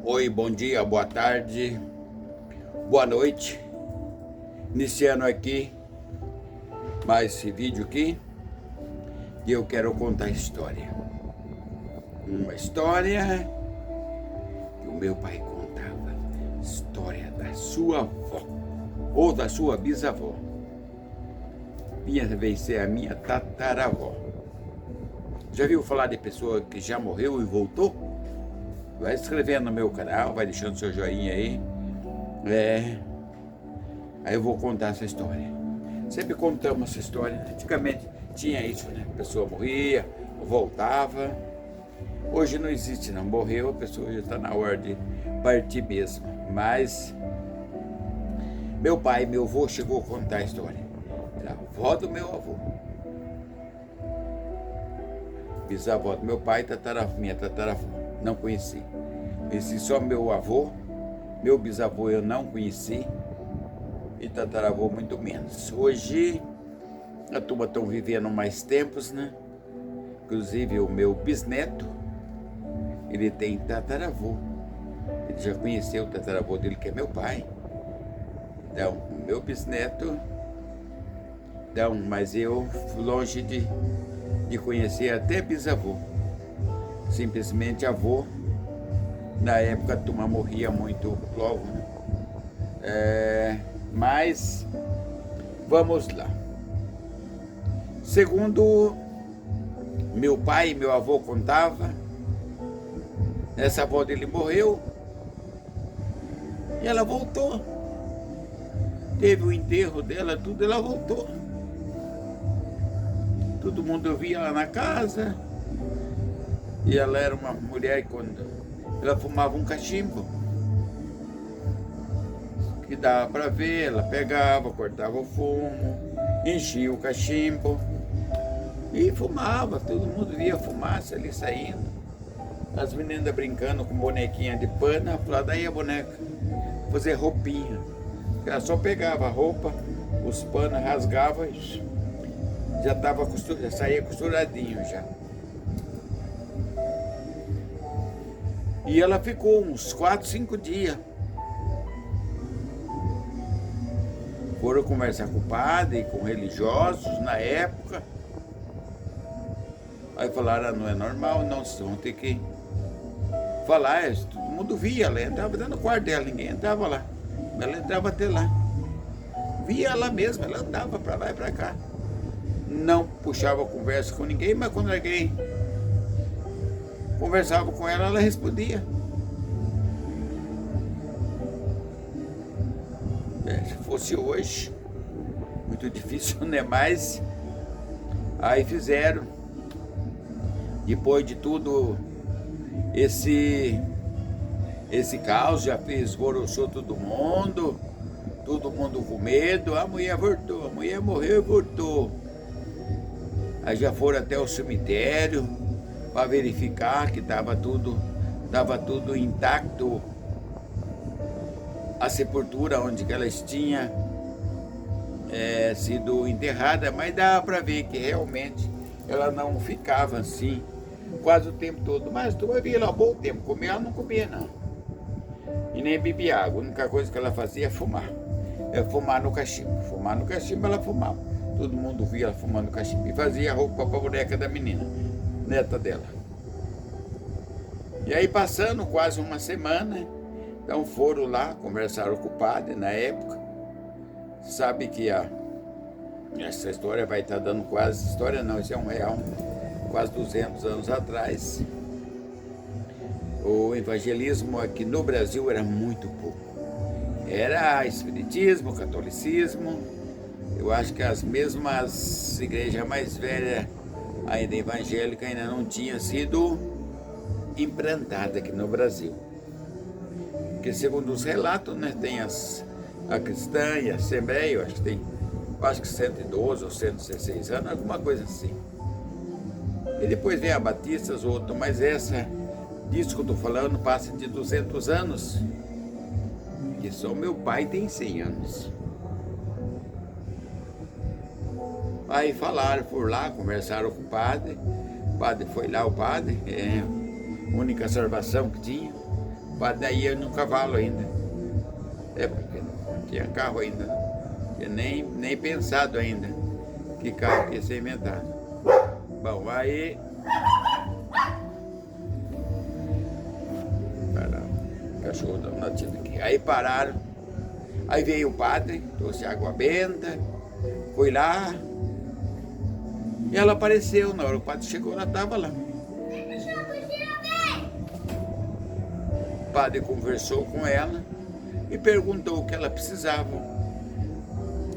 Oi, bom dia, boa tarde, boa noite. Iniciando aqui mais esse vídeo aqui e eu quero contar a história. Uma história que o meu pai contava. História da sua avó ou da sua bisavó. Vinha vencer a minha tataravó. Já viu falar de pessoa que já morreu e voltou? Vai se inscrevendo no meu canal, vai deixando seu joinha aí. Aí eu vou contar essa história. Sempre contamos essa história. Antigamente tinha isso, né? A pessoa morria, voltava. Hoje não existe, não. Morreu, a pessoa já está na hora de partir mesmo. Mas meu pai e meu avô chegou a contar a história. Era a avó do meu avô. Bisavó do meu pai, minha tataravó. Não conheci. Conheci só meu avô. Meu bisavô eu não conheci. E tataravô muito menos. Hoje a turma está vivendo mais tempos, né? Inclusive o meu bisneto, ele tem tataravô. Ele já conheceu o tataravô dele, que é meu pai. Então, o meu bisneto. Então, mas eu fui longe de conhecer até bisavô. Simplesmente avô. Na época a turma morria muito logo, né? Mas vamos lá. Segundo meu pai e meu avô contava, essa avó dele morreu e ela voltou. Teve o enterro dela, tudo, ela voltou. Todo mundo via ela na casa. E ela era uma mulher, quando ela fumava um cachimbo, que dava para ver, ela pegava, cortava o fumo, enchia o cachimbo e fumava, todo mundo via fumaça ali saindo. As meninas brincando com bonequinha de pano, ela falava, daí a boneca, fazer roupinha. Ela só pegava a roupa, os panos, rasgava e já tava já saía costuradinho já. E ela ficou uns 4, 5 dias. Foram conversar com o padre, com religiosos na época. Aí falaram, não é normal, não, vocês vão ter que falar. Todo mundo via, ela entrava dentro do quarto dela, ninguém entrava lá. Ela entrava até lá. Via ela mesma, ela andava para lá e para cá. Não puxava conversa com ninguém, mas quando alguém conversava com ela, ela respondia. Se fosse hoje, muito difícil, né? Mas aí fizeram. Depois de tudo, esse caos já esvoroçou todo mundo com medo. A mulher voltou, a mulher morreu e voltou. Aí já foram até o cemitério para verificar que estava tudo intacto, a sepultura onde elas tinham sido enterradas, mas dava para ver que realmente ela não ficava assim quase o tempo todo. Mas tu vai ver ela um bom tempo, comer ela não comia não, e nem bebia água. A única coisa que ela fazia é fumar. Fumar no cachimbo. Fumar no cachimbo ela fumava. Todo mundo via ela fumando cachimbo e fazia roupa para a boneca da menina, neta dela. E aí passando quase uma semana, então foram lá, conversaram com o padre na época. Sabe que essa história vai estar dando quase, história não, isso é um real, quase 200 anos atrás. O evangelismo aqui no Brasil era muito pouco. Era espiritismo, catolicismo. Eu acho que as mesmas igrejas mais velhas, ainda evangélica, ainda não tinha sido implantada aqui no Brasil. Porque segundo os relatos, né, tem a cristã e a Assembleia, eu acho que tem quase que 112 ou 116 anos, alguma coisa assim. E depois vem a Batistas, outro, mas disso que eu estou falando passa de 200 anos, que só meu pai tem 100 anos. Aí falaram, foram lá, conversaram com o padre foi lá, a única salvação que tinha, O padre daí ia no cavalo ainda. Porque não tinha carro ainda. Não tinha nem pensado ainda que carro que ia ser inventado. Bom, aí... O cachorro dando latido aqui. Aí pararam. Aí veio o padre, trouxe água benta, foi lá. E ela apareceu. Na hora que o padre chegou, ela estava lá. O padre conversou com ela e perguntou o que ela precisava.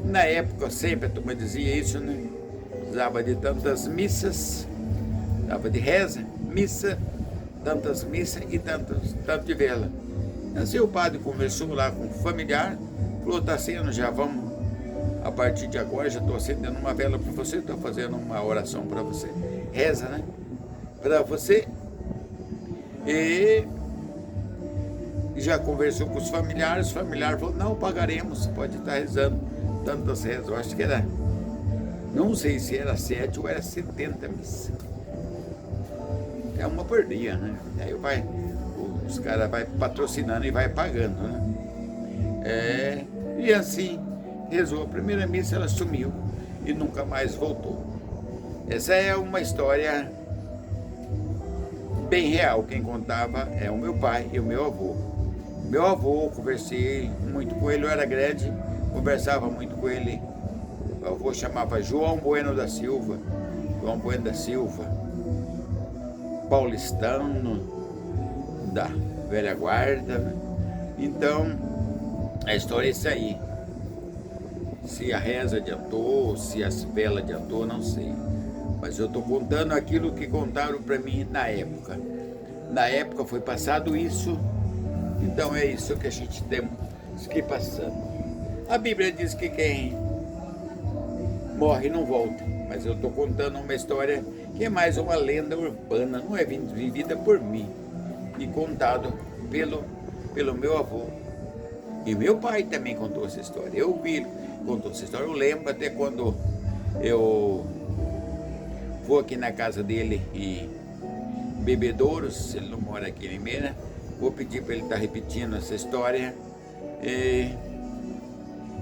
Na época, sempre a turma dizia isso, né? Precisava de tantas missas, precisava de reza, missa, tantas missas e tanto de vela. Assim o padre conversou lá com o familiar, falou, tá sendo, já vamos, a partir de agora já estou acendendo uma vela para você, estou fazendo uma oração para você, reza, né? Para você. E já conversou com os familiares falou, não, pagaremos, pode estar rezando tantas rezas, eu acho que era, não sei se era 7 ou era 70 missas. É uma por dia, né? Aí os caras vão patrocinando e vai pagando, né? E assim, rezou a primeira missa, ela sumiu e nunca mais voltou. Essa é uma história bem real, quem contava é o meu pai e o meu avô. Meu avô, conversei muito com ele, eu era grande, conversava muito com ele. O avô chamava João Bueno da Silva, paulistano, da velha guarda, né? Então, a história é isso aí. Se a reza adiantou, se as velas adiantou, não sei. Mas eu estou contando aquilo que contaram para mim na época. Na época foi passado isso, então é isso que a gente temos que ir passando. A Bíblia diz que quem morre não volta, mas eu estou contando uma história que é mais uma lenda urbana, não é vivida por mim e contado pelo meu avô. E meu pai também contou essa história. Eu vi, contou essa história. Eu lembro até quando eu vou aqui na casa dele em Bebedouros, ele não mora aqui em Limeira, vou pedir para ele estar repetindo essa história e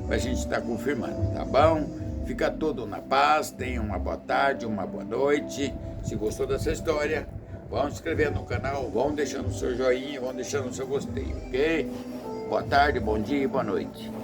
a gente está confirmando, tá bom? Fica todo na paz, tenha uma boa tarde, uma boa noite. Se gostou dessa história, vão se inscrever no canal, vão deixando o seu joinha, vão deixando o seu gostei, ok? Boa tarde, bom dia e boa noite.